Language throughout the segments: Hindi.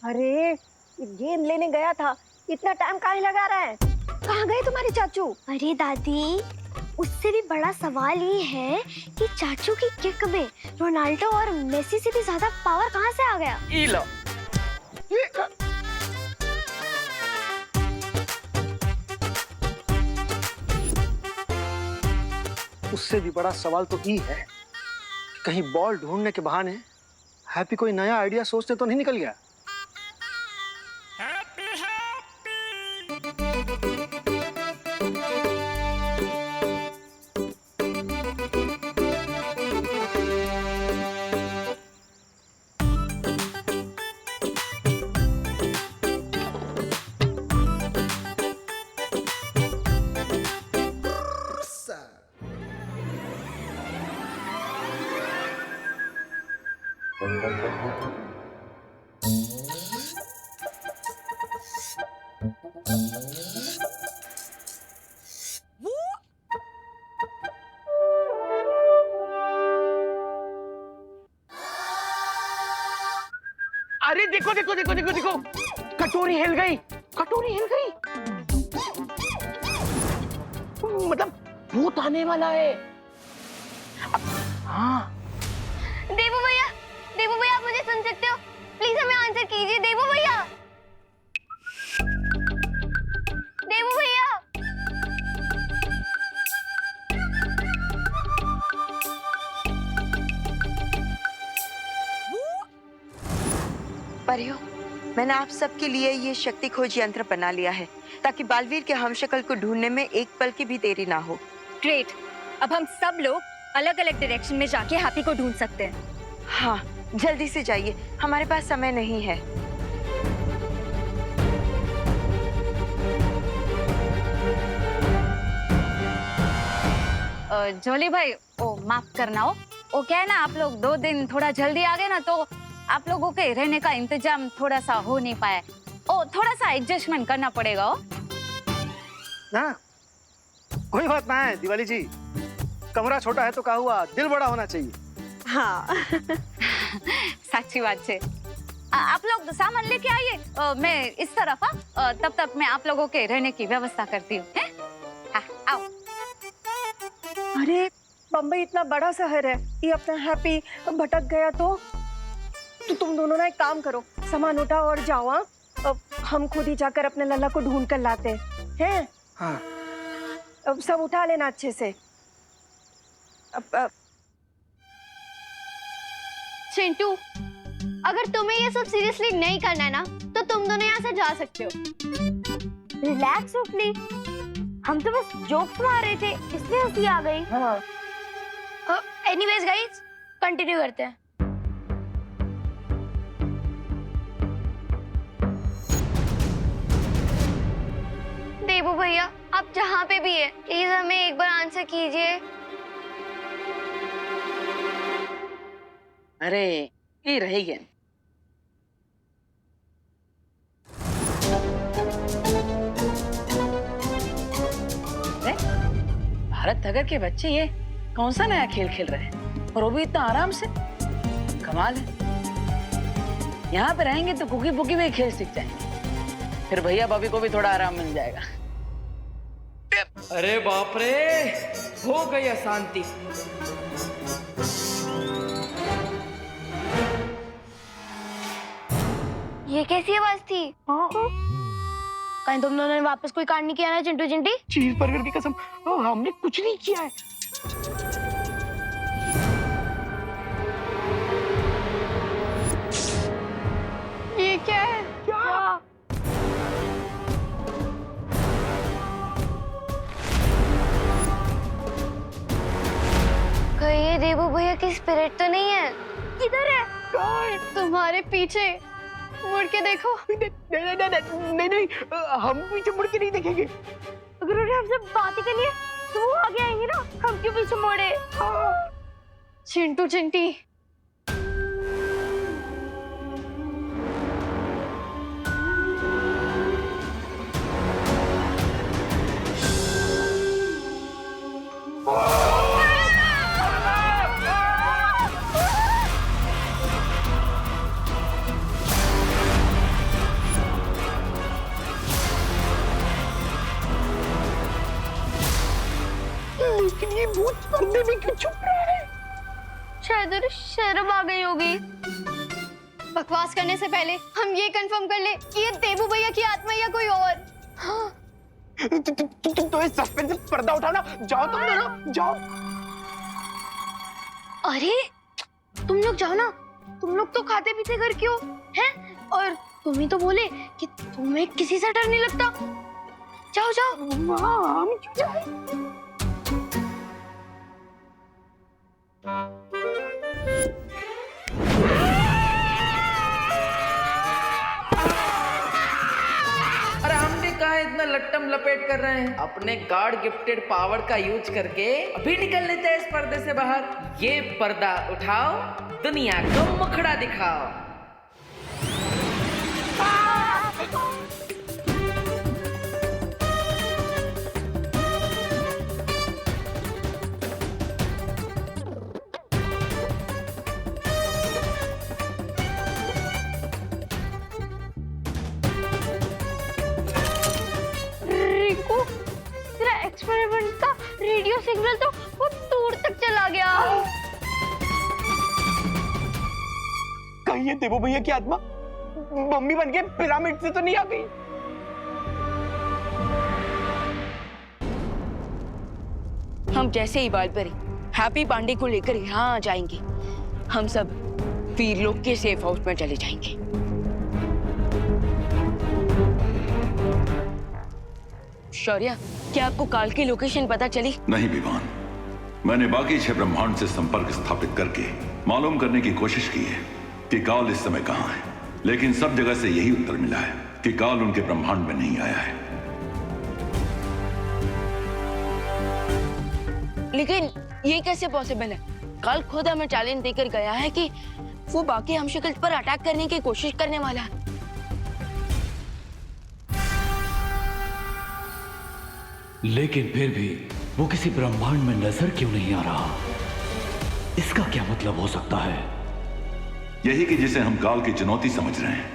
अरे गेंद लेने गया था, इतना टाइम काहे लगा रहा है? कहाँ गए तुम्हारे चाचू? अरे दादी, उससे भी बड़ा सवाल ये है कि चाचू की किक में रोनाल्डो और मेसी से भी ज्यादा पावर कहाँ से आ गया? ई लो। उससे भी बड़ा सवाल तो ये है, कहीं बॉल ढूंढने के बहाने हैप्पी कोई नया आइडिया सोचते तो नहीं निकल गया। अरे देखो देखो देखो देखो देखो, कटोरी हिल गई, कटोरी हिल गई। मतलब भूत आने वाला है। हाँ देवू भैया आप मुझे सुन सकते हो? प्लीज हमें आंसर कीजिए देवू भैया। देवू भैया। परियों, मैंने आप सबके लिए ये शक्ति खोज यंत्र बना लिया है ताकि बालवीर के हमशक्ल को ढूंढने में एक पल की भी देरी ना हो। ग्रेट, अब हम सब लोग अलग अलग डायरेक्शन में जाके हैप्पी को ढूंढ सकते हैं। हाँ, जल्दी से जाइए, हमारे पास समय नहीं है। जोली भाई, ओ माफ करना हो, वो क्या है ना, आप लोग 2 दिन थोड़ा जल्दी आ गए ना, तो आप लोगों के रहने का इंतजाम थोड़ा सा हो नहीं पाया। ओ थोड़ा सा एडजस्टमेंट करना पड़ेगा। ओ ना कोई बात ना है दिवाली जी, कमरा छोटा है तो क्या हुआ, दिल बड़ा होना चाहिए। हाँ। सच्ची बात है। आप लोग सामान लेके आइए, मैं इस तरफ तब तक मैं आप लोगों के रहने की व्यवस्था करती हूँ। आओ। अरे बम्बई इतना बड़ा शहर है, ये अपना हैप्पी भटक गया तो तुम दोनों ना एक काम करो, सामान उठाओ और जाओ। हाँ, अब हम खुद ही जाकर अपने लल्ला को ढूंढ कर लाते हैं। हाँ। अब सब उठा लेना अच्छे से। अब चिंटू, अगर तुम्हें ये सब सीरियसली नहीं करना है ना, तो तुम दोनों यहाँ से जा सकते हो। रिलैक्स उठली, हम तो बस जोक्स मार रहे थे, इसलिए हंसी आ गई। हाँ। एनीवेज गाइस, कंटिन्यू करते हैं। देवू भैया, आप जहाँ पे भी है, प्लीज हमें एक बार आंसर कीजिए। अरे ये रही गेंद। भारत नगर के बच्चे ये कौन सा नया खेल खेल रहे हैं, और वो भी इतना आराम से, कमाल है। यहाँ पे रहेंगे तो कुकी पुकी भी खेल सीख जाएंगे, फिर भैया भाभी को भी थोड़ा आराम मिल जाएगा। अरे बाप रे, हो गई अशांति। ये कैसी आवाज थी? कहीं तुम दोनों ने वापस कोई कांड नहीं किया ना चिंटू चिंटी? चीज बर्गर की कसम, हमने कुछ नहीं किया है। ये क्या है? क्या? कहीं ये देवू भैया की स्पिरिट तो नहीं है? किधर है? तुम्हारे पीछे, मुड़ के देखो। नहीं नहीं, हम पीछे मुड़ के नहीं देखेंगे। अगर उन्हें हमसे बात ही करनी है तो वो आगे आएंगे ना, हम क्यों पीछे मुड़े? चिंटू चिंटी, भी क्यों चुप रहा है? शायद उन्हें शर्म आ गई होगी। बकवास करने से पहले हम ये कंफर्म कर ले कि ये देबू भैया की आत्मा या कोई और। हाँ। तो इस सस्पेंस से पर्दा उठाओ ना, जाओ तुम दोनों जाओ। अरे तुम लोग जाओ ना, तुम लोग तो खाते पीते घर क्यों हैं? और तुम ही तो बोले कि तुम्हें किसी से डर नहीं लगता। जाओ जाओ। हम क्यों जाए? अरे हमने कहा इतना लट्टम लपेट कर रहे हैं? अपने गॉड गिफ्टेड पावर का यूज करके अभी निकल लेते हैं इस पर्दे से बाहर। ये पर्दा उठाओ, दुनिया को मुखड़ा दिखाओ। रिंकू, तेरा एक्सपेरिमेंट का रेडियो सिग्नल तो बहुत दूर तक चला गया। कहीं ये देवो भैया की आत्मा मम्मी बन के पिरामिड से तो नहीं आ गई? हम जैसे ही बालपरी हैप्पी पांडे को लेकर यहाँ आ जाएंगे, हम सब वीरलोक के सेफ हाउस में चले जाएंगे। शौर्य, क्या आपको काल की लोकेशन पता चली? नहीं विवान, मैंने बाकी 6 ब्रह्मांड से संपर्क स्थापित करके मालूम करने की कोशिश की है कि काल इस समय कहाँ है, लेकिन सब जगह से यही उत्तर मिला है कि काल उनके ब्रह्मांड में नहीं आया है। लेकिन ये कैसे पॉसिबल है? काल खुद हमें चैलेंज देकर गया है कि वो बाकी हमशक्ल पर अटैक करने की कोशिश करने वाला है। लेकिन फिर भी वो किसी ब्रह्मांड में नजर क्यों नहीं आ रहा? इसका क्या मतलब हो सकता है? यही कि जिसे हम काल की चुनौती समझ रहे हैं,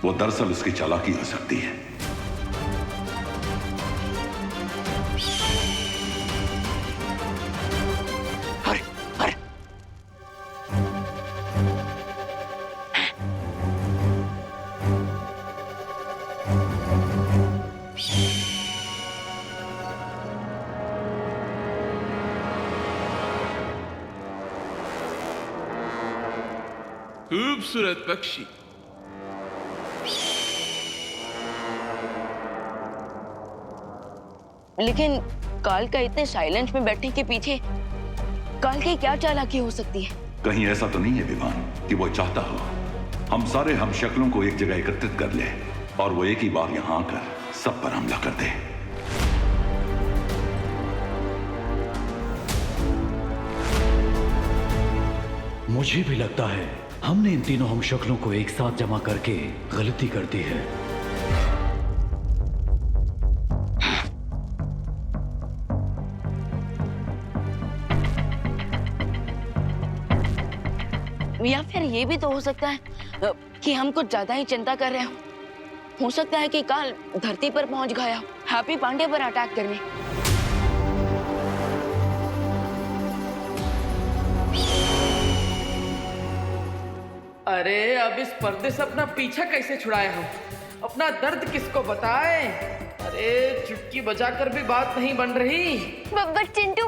वो दरअसल उसकी चालाकी हो सकती है। अरे अरे खूबसूरत पक्षी। लेकिन काल का इतने साइलेंस में बैठने के पीछे काल की क्या चालाकी हो सकती है? कहीं ऐसा तो नहीं है विवान कि वो चाहता हो हम सारे हम शक्लों को एक जगह एकत्रित कर ले और वो एक ही बार यहाँ आकर सब पर हमला कर दे। मुझे भी लगता है हमने इन तीनों हम शक्लों को एक साथ जमा करके गलती कर दी है। या फिर ये भी तो हो सकता है कि हम कुछ ज्यादा ही चिंता कर रहे हो सकता है कि काल धरती पर पहुंच गया हो हैप्पी पांडे पर अटैक करने। अरे अब इस पर्दे से अपना पीछा कैसे छुड़ाए हम? अपना दर्द किसको बताएं? अरे चुटकी बजाकर भी बात नहीं बन रही। बट चिंटू,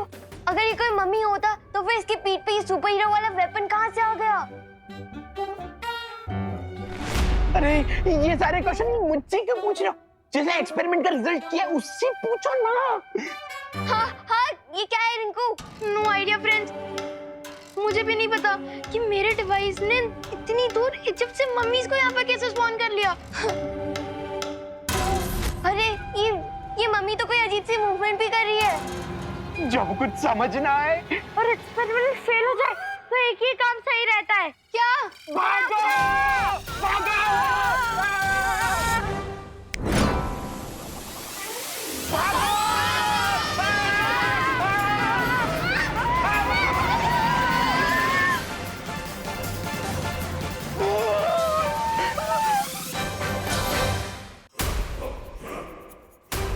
अगर ये कोई मम्मी होता तो फिर इसकी पीठ पे ये सुपर हीरो वाला वेपन कहाँ से आ गया? अरे ये सारे क्वेश्चन मुझसे क्यों पूछ रहे हो? जिसने एक्सपेरिमेंट का रिजल्ट किया उससे पूछो ना। हाँ, ये क्या है रिंकू? No idea friends. मुझे भी नहीं पता कि मेरे डिवाइस ने इतनी दूर इजिप्ट से मम्मीज को यहाँ पर कैसे स्पॉन कर लिया। अरे ये मम्मी तो कोई अजीब सी मूवमेंट भी कर रही है। जब कुछ समझ ना आए और एक्सपेरिमेंट फेल हो जाए तो एक ही काम सही रहता है। क्या? भागो! भागो! भागो!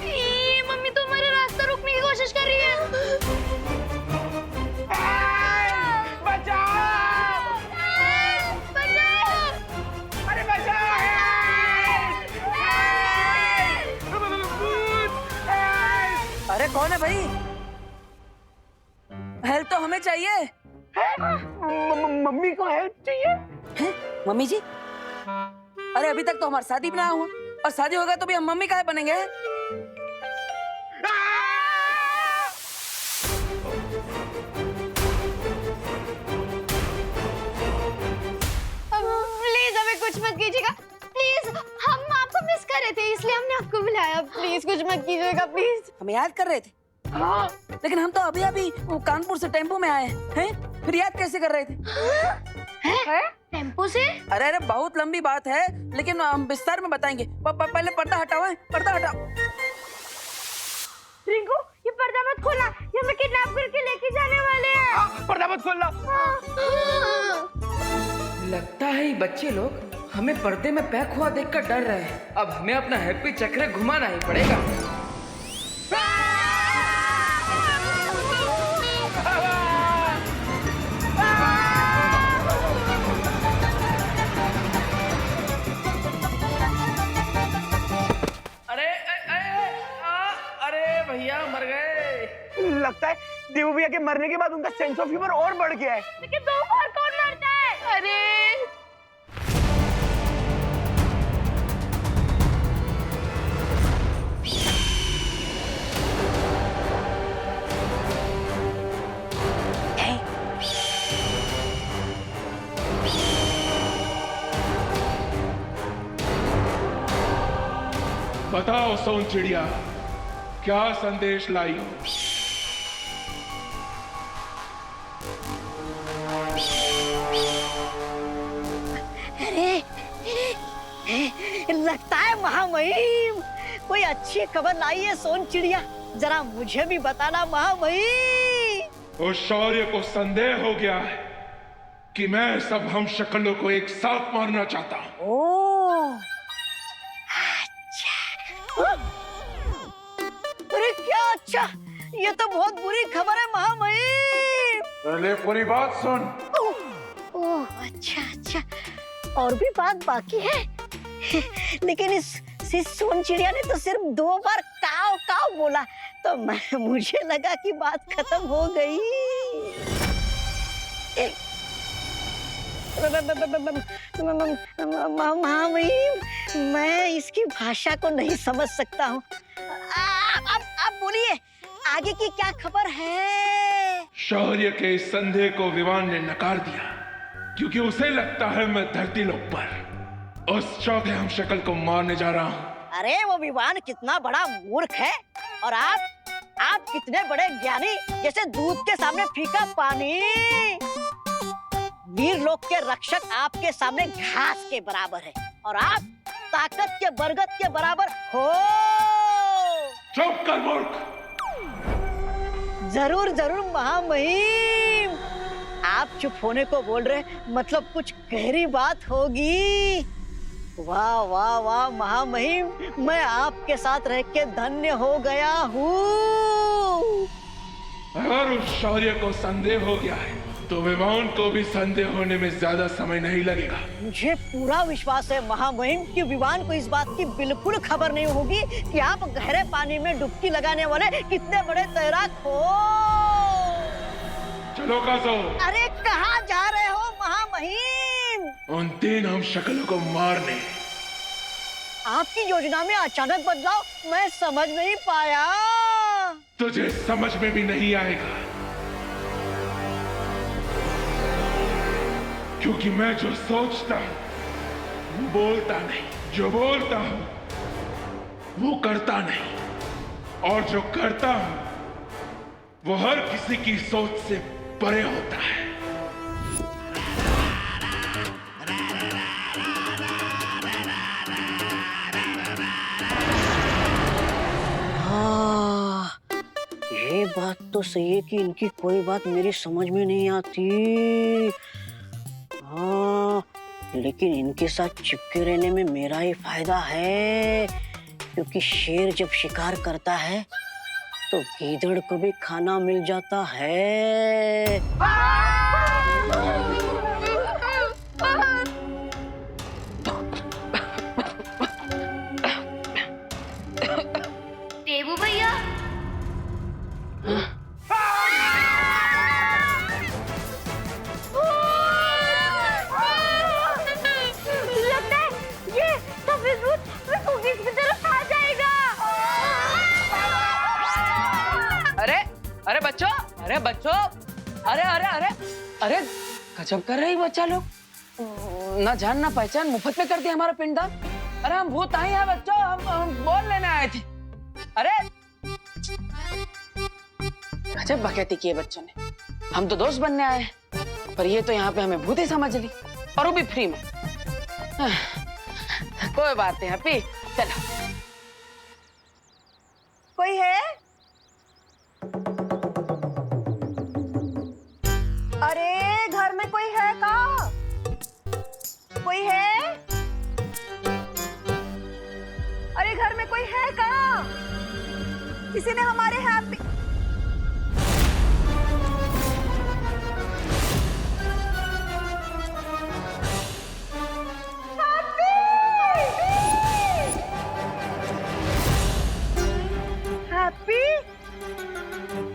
ये मम्मी तो हमारा रास्ता रोकने की कोशिश कर रही है। भाई? हेल्प तो हमें चाहिए। मम्मी को हेल्प चाहिए? हैं? मम्मी जी? अरे अभी तक तो हमारी शादी भी ना हुआ, और शादी होगा तो भी हम मम्मी काहे बनेंगे? प्लीज हमें कुछ मत कीजिएगा, प्लीज। हम आपको मिस कर रहे थे इसलिए हमने आपको बुलाया। प्लीज कुछ मत कीजिएगा, प्लीज। हम याद कर रहे थे, लेकिन हम तो अभी अभी वो कानपुर से टेम्पो में आए हैं, फिर याद कैसे कर रहे थे? टेम्पो से? अरे अरे बहुत लंबी बात है, लेकिन हम विस्तार में बताएंगे। पहले पर्दा हटाओ, पर्दा हटाओ। रिंकू, ये पर्दा मत खोलना, ये हमें किडनैप करके लेके जाने वाले हैं। पर्दा मत खोलना। लगता है ये बच्चे लोग हमें पर्दे में पैक हुआ देखकर डर रहे हैं। अब हमें अपना हैप्पी चक्र घुमाना ही पड़ेगा। अरे भैया मर गए। लगता है देवू भैया के मरने के बाद उनका सेंस ऑफ ह्यूमर और बढ़ गया है। लेकिन दो बार कौन मरता है? अरे बताओ सोन चिड़िया, क्या संदेश लाई हो? लगता है महामहिम कोई अच्छी खबर लाई है सोन चिड़िया। जरा मुझे भी बताना महामहिम। उस शौर्य को संदेह हो गया है कि मैं सब हम शक्लों को एक साथ मारना चाहता हूँ। ओह, अच्छा। अरे क्या अच्छा, ये तो बहुत बुरी खबर है महामहिम। पहले पूरी बात सुन। ओह अच्छा अच्छा, और भी बात बाकी है। लेकिन इस सोन चिड़िया ने तो सिर्फ 2 बार काव काव बोला, तो मुझे लगा कि बात खत्म हो गई। महामहिम, मैं इसकी भाषा को नहीं समझ सकता हूँ। आप बोलिए, आगे की क्या खबर है? शौर्य के इस संदेह को विवान ने नकार दिया, क्योंकि उसे लगता है मैं धरती लोक पर उस चौथे हम शक्ल को मारने जा रहा हूँ। अरे वो विवान कितना बड़ा मूर्ख है, और आप कितने बड़े ज्ञानी, जैसे दूध के सामने फीका पानी। वीर लोक के रक्षक आपके सामने घास के बराबर है, और आप ताकत के बरगद के बराबर हो। चुप कर मूर्ख। जरूर जरूर महामहिम, आप चुप होने को बोल रहे, मतलब कुछ गहरी बात होगी। वाह वाह वाह महामहिम, मैं आपके साथ रह के धन्य हो गया हूँ। अगर उस शौर्य को संदेह हो गया है तो विवान को भी संदेह होने में ज्यादा समय नहीं लगेगा। मुझे पूरा विश्वास है महामहिम कि विवान को इस बात की बिल्कुल खबर नहीं होगी कि आप गहरे पानी में डुबकी लगाने वाले कितने बड़े तैराक हो। चलो काजो। अरे कहाँ जा रहे हो महामहिम? उन 3 हम शक्लों को मारने। आपकी योजना में अचानक बदलाव मैं समझ नहीं पाया। तुझे समझ में भी नहीं आएगा, क्योंकि मैं जो सोचता हूँ वो बोलता नहीं, जो बोलता हूँ वो करता नहीं, और जो करता हूँ वो हर किसी की सोच से परे होता है। हाँ, ये बात तो सही है कि इनकी कोई बात मेरी समझ में नहीं आती। हाँ, लेकिन इनके साथ चिपके रहने में मेरा ही फायदा है, क्योंकि शेर जब शिकार करता है तो गीदड़ को भी खाना मिल जाता है। देवू भैया, अरे गजब कर रही बच्चा लोग, ना जान ना पहचान मुफ्त में कर दिया हमारा पिंडदान। अरे हम भूत आई हैं बच्चों, हम बोल लेने आए थे। अरे गजब बकैती की है बच्चों ने। हम तो दोस्त बनने आए हैं, पर ये तो यहाँ पे हमें भूत ही समझ ली, और वो भी फ्री में। कोई बात नहीं हैप्पी, चलो। कोई है? अरे घर में कोई है का? कोई है? अरे घर में कोई है का? किसी ने हमारे हैप्पी हैप्पी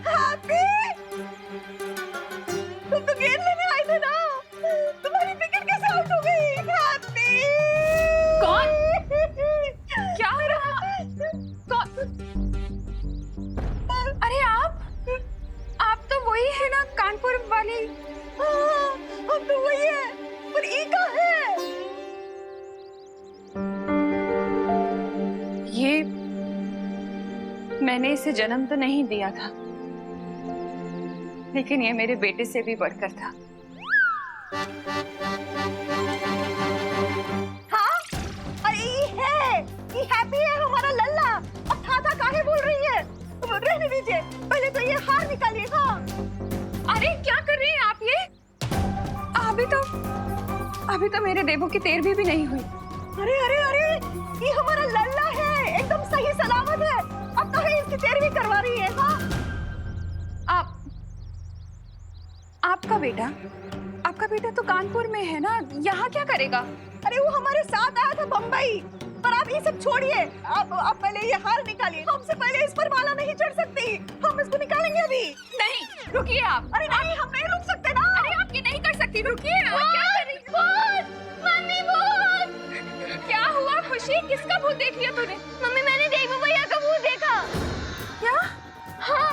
हैप्पी तुम तो गेंद लेने आए थे ना, तुम्हारी विकेट कैसे आउट हो गई? हैप्पी कौन? क्या हो रहा? कौन? अरे आप तो वही है ना, कानपुर वाली? हाँ, हम तो वही है, पर ई का है? ये मैंने इसे जन्म तो नहीं दिया था, लेकिन ये मेरे बेटे से भी बढ़कर था। हाँ? अरे ये है, ये हैप्पी है हमारा लल्ला। अब था काहे बोल रही है? रहने दीजिए, पहले तो ये हार निकालिए। हाँ अरे क्या कर रही हैं आप ये? अभी तो मेरे देवों की 13वीं भी नहीं हुई। अरे अरे अरे, ये हमारा लल्ला है, एकदम सही सलामत है। अब तो है इसकी 13वीं करवा रही है। हाँ आपका बेटा तो कानपुर में है ना, यहाँ क्या करेगा? अरे वो हमारे साथ आया था बम्बई, पर आप ये सब छोड़िए, आप पहले ये हार निकालिए। हमसे पहले इस पर माला नहीं चढ़ सकती, हम इसको निकालेंगे अभी। नहीं, रुकिए आप। अरे नहीं, हम नहीं रुक सकते ना। अरे आप ये नहीं कर सकती, रुकिए। आप क्या कर रही? मम्मी भूत! क्या हुआ खुशी? किसका भूत देख लिया तूने? मम्मी मैंने देवू भैया का भूत देखा। क्या? हाँ।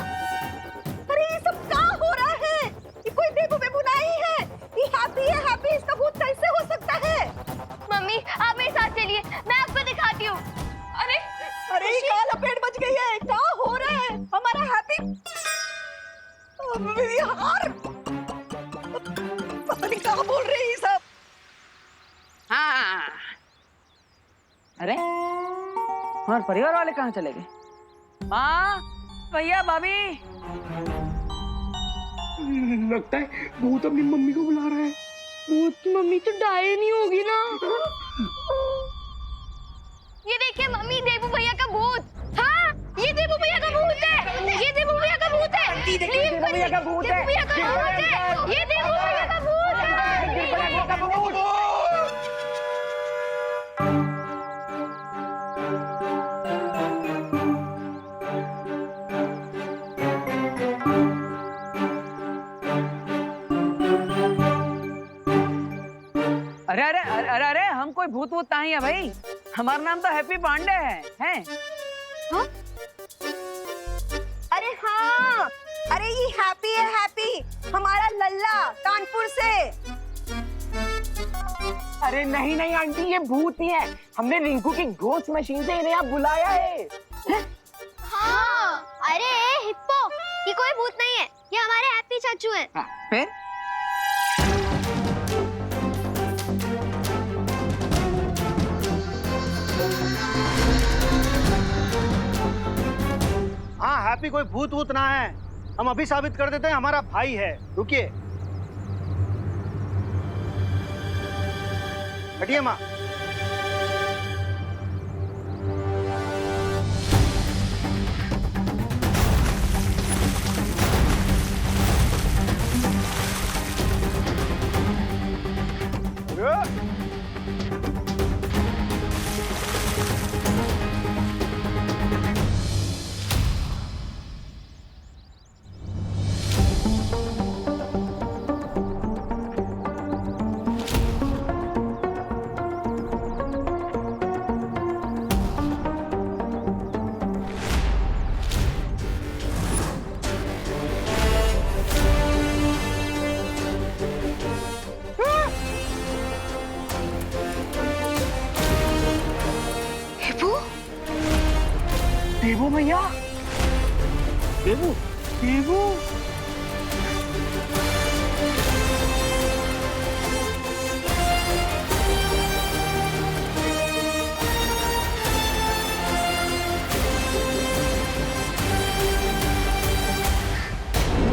अरे ये सब क्या हो रहा है? ये कोई देवू बेबू नहीं है, ये हैप्पी है। हैप्पी, इसका भूत कैसे हो सकता है? मम्मी आप मेरे साथ चलिए, मैं आपको दिखाती हूँ। अरे अरे क्या लपेट बच गई है? क्या हो रहा है? हमारा हैप्पी हार, पता नहीं क्या बोल रही है सब। हाँ। अरे हमारे परिवार वाले कहाँ चले गए? माँ, भैया, भाभी। लगता है भूत अपनी मम्मी को बुला रहा है। भूत की मम्मी तो डायन ही होगी ना। ये देखिए मम्मी, देवू भैया का भूत। हाँ, ये देवू भैया का भूत है। ये देवू भैया का भूत है। देवू भैया का भूत है। देवू भैया का भूत है। ये देवू भैया का भूत है। अरे अरे अरे अरे अरे, हम कोई भूत वूत नहीं है भाई, हमारा नाम तो हैप्पी पांडे है। हाँ? अरे हाँ, अरे ये हैप्पी है। हैप्पी हमारा लल्ला कानपुर से। अरे नहीं नहीं आंटी, ये भूत ही है। हमने रिंकू की घोस्ट मशीन से इन्हें यहाँ बुलाया है। हाँ, अरे हिप्पो, ये कोई भूत नहीं है, ये हमारे हैप्पी चाचू हैं। फिर हाँ, हैप्पी कोई भूत वूत ना है, हम अभी साबित कर देते हैं, हमारा भाई है। रुकिए, हटिए माँ। देवू भैया, देवू देवू